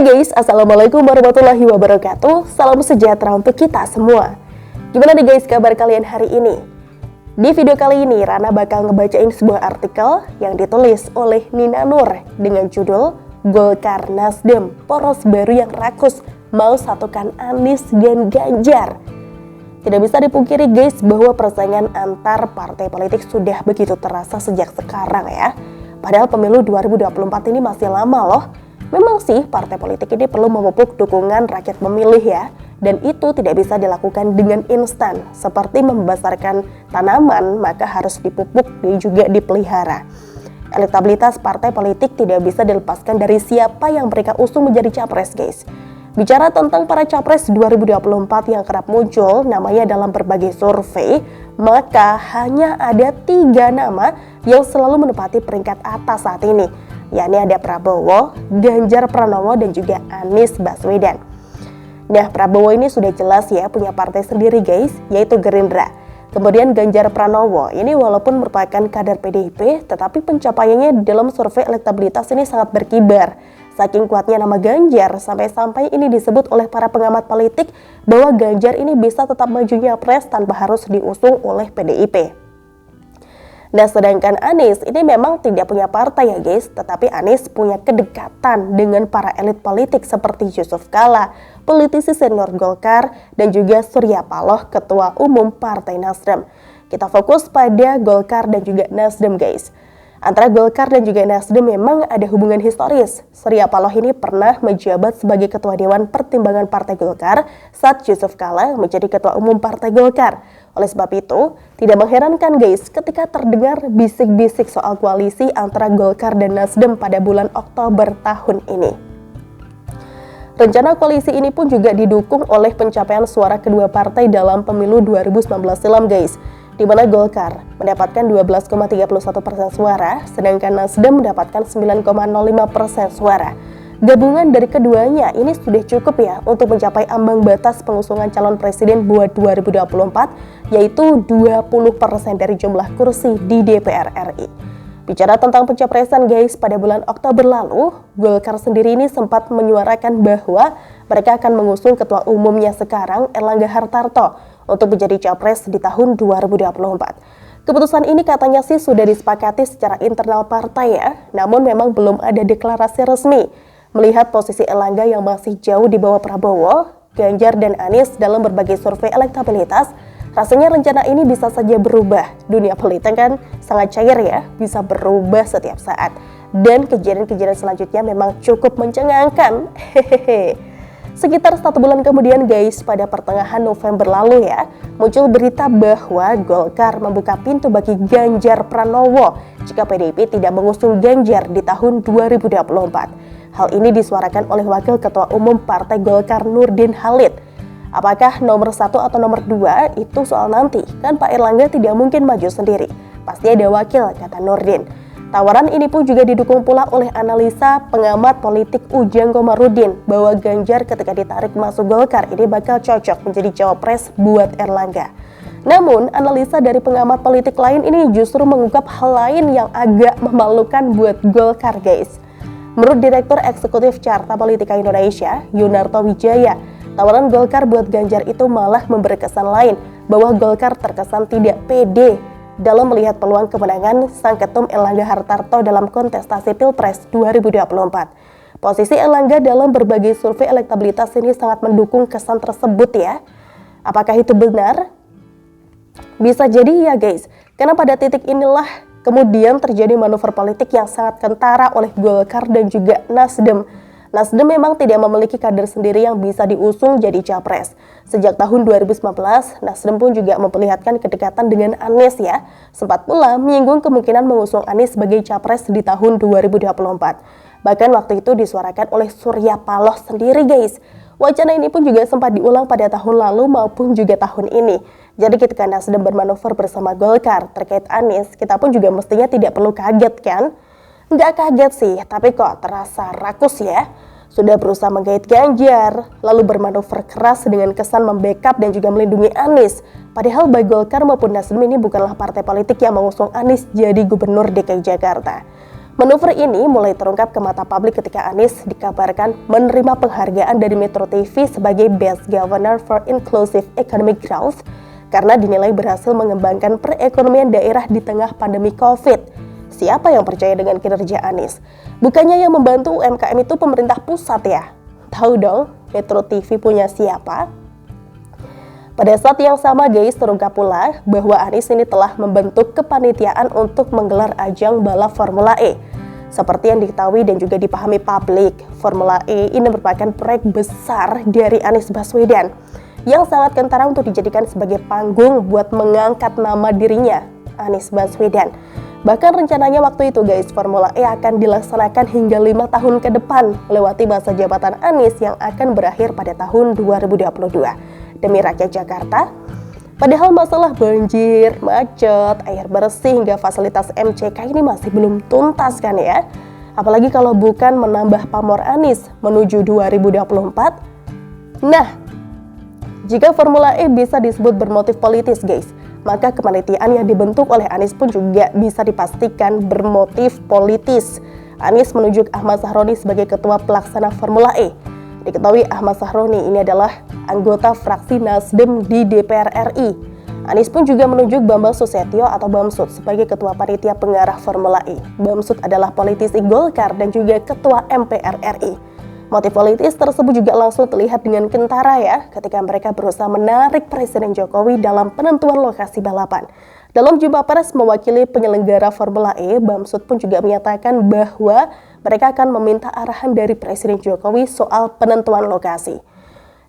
Guys, Assalamualaikum warahmatullahi wabarakatuh. Salam sejahtera untuk kita semua. Gimana nih guys kabar kalian hari ini? Di video kali ini Rana bakal ngebacain sebuah artikel yang ditulis oleh Nina Nur dengan judul Golkar Nasdem, poros baru yang rakus mau satukan Anies dan Ganjar. Tidak bisa dipungkiri guys bahwa persaingan antar partai politik sudah begitu terasa sejak sekarang ya. Padahal pemilu 2024 ini masih lama loh. Memang sih partai politik ini perlu memupuk dukungan rakyat pemilih ya. Dan itu tidak bisa dilakukan dengan instan. Seperti membesarkan tanaman maka harus dipupuk dan juga dipelihara. Elektabilitas partai politik tidak bisa dilepaskan dari siapa yang mereka usung menjadi capres guys. Bicara tentang para capres 2024 yang kerap muncul namanya dalam berbagai survei, maka hanya ada 3 nama yang selalu menempati peringkat atas saat ini, yakni ada Prabowo, Ganjar Pranowo, dan juga Anies Baswedan. Nah, Prabowo ini sudah jelas ya punya partai sendiri guys, yaitu Gerindra. Kemudian Ganjar Pranowo ini walaupun merupakan kader PDIP, tetapi pencapaiannya dalam survei elektabilitas ini sangat berkibar. Saking kuatnya nama Ganjar, sampai-sampai ini disebut oleh para pengamat politik bahwa Ganjar ini bisa tetap maju nyapres tanpa harus diusung oleh PDIP. Nah, sedangkan Anies ini memang tidak punya partai ya guys, tetapi Anies punya kedekatan dengan para elit politik seperti Yusuf Kala, politisi senior Golkar, dan juga Surya Paloh, ketua umum Partai Nasdem. Kita fokus pada Golkar dan juga Nasdem guys. Antara Golkar dan juga Nasdem memang ada hubungan historis. Surya Paloh ini pernah menjabat sebagai Ketua Dewan Pertimbangan Partai Golkar saat Yusuf Kala menjadi Ketua Umum Partai Golkar. Oleh sebab itu, tidak mengherankan guys ketika terdengar bisik-bisik soal koalisi antara Golkar dan Nasdem pada bulan Oktober tahun ini. Rencana koalisi ini pun juga didukung oleh pencapaian suara kedua partai dalam pemilu 2019 silam guys, di mana Golkar mendapatkan 12,31% suara, sedangkan Nasdem mendapatkan 9,05% suara. Gabungan dari keduanya ini sudah cukup ya untuk mencapai ambang batas pengusungan calon presiden buat 2024, yaitu 20% dari jumlah kursi di DPR RI. Bicara tentang pencapresan guys, pada bulan Oktober lalu, Golkar sendiri ini sempat menyuarakan bahwa mereka akan mengusung ketua umumnya sekarang, Erlangga Hartarto, untuk menjadi capres di tahun 2024. Keputusan ini katanya sih sudah disepakati secara internal partai ya, namun memang belum ada deklarasi resmi. Melihat posisi Erlangga yang masih jauh di bawah Prabowo, Ganjar, dan Anies dalam berbagai survei elektabilitas, rasanya rencana ini bisa saja berubah. Dunia politik kan sangat cair ya, bisa berubah setiap saat. Dan kejadian-kejadian selanjutnya memang cukup mencengangkan. Hehehe. Sekitar 1 bulan kemudian guys, pada pertengahan November lalu ya, muncul berita bahwa Golkar membuka pintu bagi Ganjar Pranowo jika PDIP tidak mengusung Ganjar di tahun 2024. Hal ini disuarakan oleh Wakil Ketua Umum Partai Golkar Nurdin Halid. Apakah nomor 1 atau nomor 2 itu soal nanti, kan Pak Erlangga tidak mungkin maju sendiri. Pasti ada wakil, kata Nurdin. Tawaran ini pun juga didukung pula oleh analisa pengamat politik Ujang Komarudin bahwa Ganjar ketika ditarik masuk Golkar ini bakal cocok menjadi cawapres buat Erlangga. Namun, analisa dari pengamat politik lain ini justru mengungkap hal lain yang agak memalukan buat Golkar guys. Menurut Direktur Eksekutif Carta Politika Indonesia, Yunarto Wijaya, tawaran Golkar buat Ganjar itu malah memberi kesan lain bahwa Golkar terkesan tidak pede dalam melihat peluang kemenangan sang ketum Erlangga Hartarto dalam kontestasi Pilpres 2024. Posisi Erlangga dalam berbagai survei elektabilitas ini sangat mendukung kesan tersebut ya. Apakah itu benar? Bisa jadi ya guys, karena pada titik inilah kemudian terjadi manuver politik yang sangat kentara oleh Golkar dan juga Nasdem. Nasdem memang tidak memiliki kader sendiri yang bisa diusung jadi capres. Sejak tahun 2019, Nasdem pun juga memperlihatkan kedekatan dengan Anies ya. Sempat pula menyinggung kemungkinan mengusung Anies sebagai capres di tahun 2024. Bahkan waktu itu disuarakan oleh Surya Paloh sendiri guys. Wacana ini pun juga sempat diulang pada tahun lalu maupun juga tahun ini. Jadi ketika Nasdem bermanuver bersama Golkar terkait Anies, kita pun juga mestinya tidak perlu kaget kan? Nggak kaget sih, tapi kok terasa rakus ya. Sudah berusaha menggait Ganjar, lalu bermanuver keras dengan kesan membackup dan juga melindungi Anies. Padahal baik Golkar maupun Nasdem ini bukanlah partai politik yang mengusung Anies jadi gubernur DKI Jakarta. Manuver ini mulai terungkap ke mata publik ketika Anies dikabarkan menerima penghargaan dari Metro TV sebagai Best Governor for Inclusive Economic Growth karena dinilai berhasil mengembangkan perekonomian daerah di tengah pandemi COVID. Siapa yang percaya dengan kinerja Anies? Bukannya yang membantu UMKM itu pemerintah pusat ya? Tahu dong, Metro TV punya siapa? Pada saat yang sama guys, terungkap pula bahwa Anies ini telah membentuk kepanitiaan untuk menggelar ajang balap Formula E. Seperti yang diketahui dan juga dipahami publik, Formula E ini merupakan proyek besar dari Anies Baswedan yang sangat kentara untuk dijadikan sebagai panggung buat mengangkat nama dirinya, Anies Baswedan. Bahkan rencananya waktu itu guys, Formula E akan dilaksanakan hingga 5 tahun ke depan melewati masa jabatan Anies yang akan berakhir pada tahun 2022. Demi rakyat Jakarta. Padahal masalah banjir, macet, air bersih hingga fasilitas MCK ini masih belum tuntas kan ya. Apalagi kalau bukan menambah pamor Anies menuju 2024. Nah, jika Formula E bisa disebut bermotif politis guys, maka kepanitiaan yang dibentuk oleh Anies pun juga bisa dipastikan bermotif politis. Anies menunjuk Ahmad Sahroni sebagai ketua pelaksana Formula E. Diketahui Ahmad Sahroni ini adalah anggota fraksi Nasdem di DPR RI. Anies pun juga menunjuk Bambang Susatyo atau Bamsud sebagai ketua panitia pengarah Formula E. Bamsud adalah politisi Golkar dan juga ketua MPR RI. Motif politis tersebut juga langsung terlihat dengan kentara ya ketika mereka berusaha menarik Presiden Jokowi dalam penentuan lokasi balapan. Dalam jumpa pers mewakili penyelenggara Formula E, Bamsud pun juga menyatakan bahwa mereka akan meminta arahan dari Presiden Jokowi soal penentuan lokasi.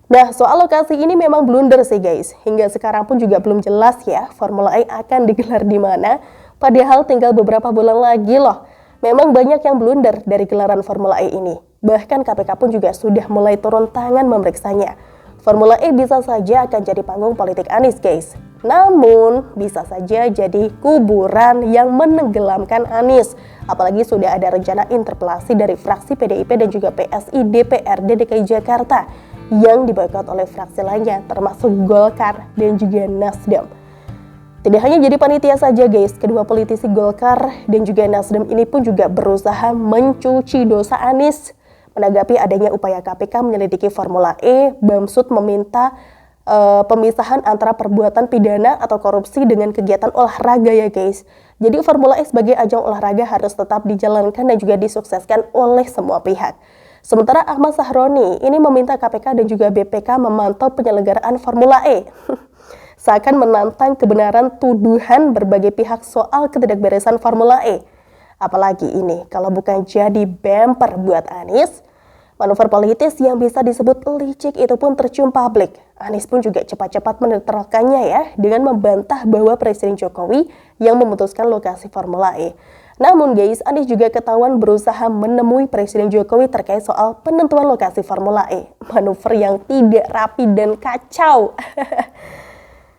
Nah, soal lokasi ini memang blunder sih guys. Hingga sekarang pun juga belum jelas ya Formula E akan digelar di mana. Padahal tinggal beberapa bulan lagi loh. Memang banyak yang blunder dari gelaran Formula E ini. Bahkan KPK pun juga sudah mulai turun tangan memeriksanya. Formula E bisa saja akan jadi panggung politik Anies guys. Namun, bisa saja jadi kuburan yang menenggelamkan Anies. Apalagi sudah ada rencana interpelasi dari fraksi PDIP dan juga PSI DPRD DKI Jakarta yang diboikot oleh fraksi lainnya termasuk Golkar dan juga Nasdem. Tidak hanya jadi panitia saja guys, kedua politisi Golkar dan juga Nasdem ini pun juga berusaha mencuci dosa Anies. Menanggapi adanya upaya KPK menyelidiki Formula E, Bamsud meminta pemisahan antara perbuatan pidana atau korupsi dengan kegiatan olahraga ya guys. Jadi Formula E sebagai ajang olahraga harus tetap dijalankan dan juga disukseskan oleh semua pihak. Sementara Ahmad Sahroni ini meminta KPK dan juga BPK memantau penyelenggaraan Formula E. Seakan menantang kebenaran tuduhan berbagai pihak soal ketidakberesan Formula E. Apalagi ini kalau bukan jadi bumper buat Anies. Manuver politis yang bisa disebut licik itu pun tercium publik. Anies pun juga cepat-cepat menetralkannya ya dengan membantah bahwa Presiden Jokowi yang memutuskan lokasi Formula E. Namun guys, Anies juga ketahuan berusaha menemui Presiden Jokowi terkait soal penentuan lokasi Formula E. Manuver yang tidak rapi dan kacau.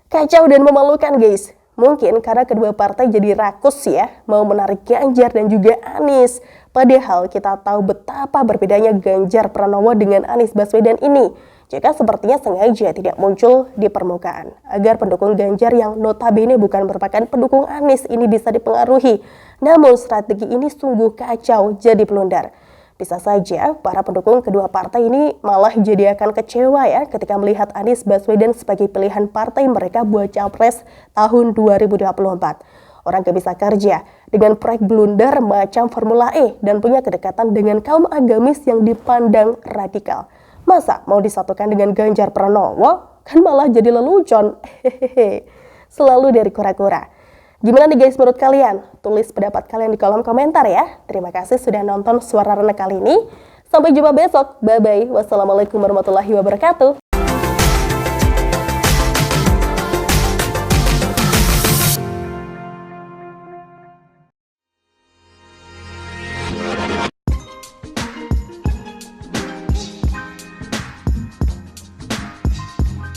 Kacau dan memalukan guys. Mungkin karena kedua partai jadi rakus ya, mau menarik Ganjar dan juga Anies. Padahal kita tahu betapa berbedanya Ganjar Pranowo dengan Anies Baswedan ini. Jika sepertinya sengaja tidak muncul di permukaan, agar pendukung Ganjar yang notabene bukan merupakan pendukung Anies ini bisa dipengaruhi. Namun strategi ini sungguh kacau, jadi blunder. Bisa saja para pendukung kedua partai ini malah jadi akan kecewa ya ketika melihat Anies Baswedan sebagai pilihan partai mereka buat capres tahun 2024. Orang gak bisa kerja dengan proyek blunder macam Formula E dan punya kedekatan dengan kaum agamis yang dipandang radikal. Masa mau disatukan dengan Ganjar Pranowo? Kan malah jadi lelucon. Hehehe. Selalu dari kura-kura. Gimana nih guys menurut kalian? Tulis pendapat kalian di kolom komentar ya. Terima kasih sudah nonton Suara Rena kali ini. Sampai jumpa besok. Bye-bye. Wassalamualaikum warahmatullahi wabarakatuh.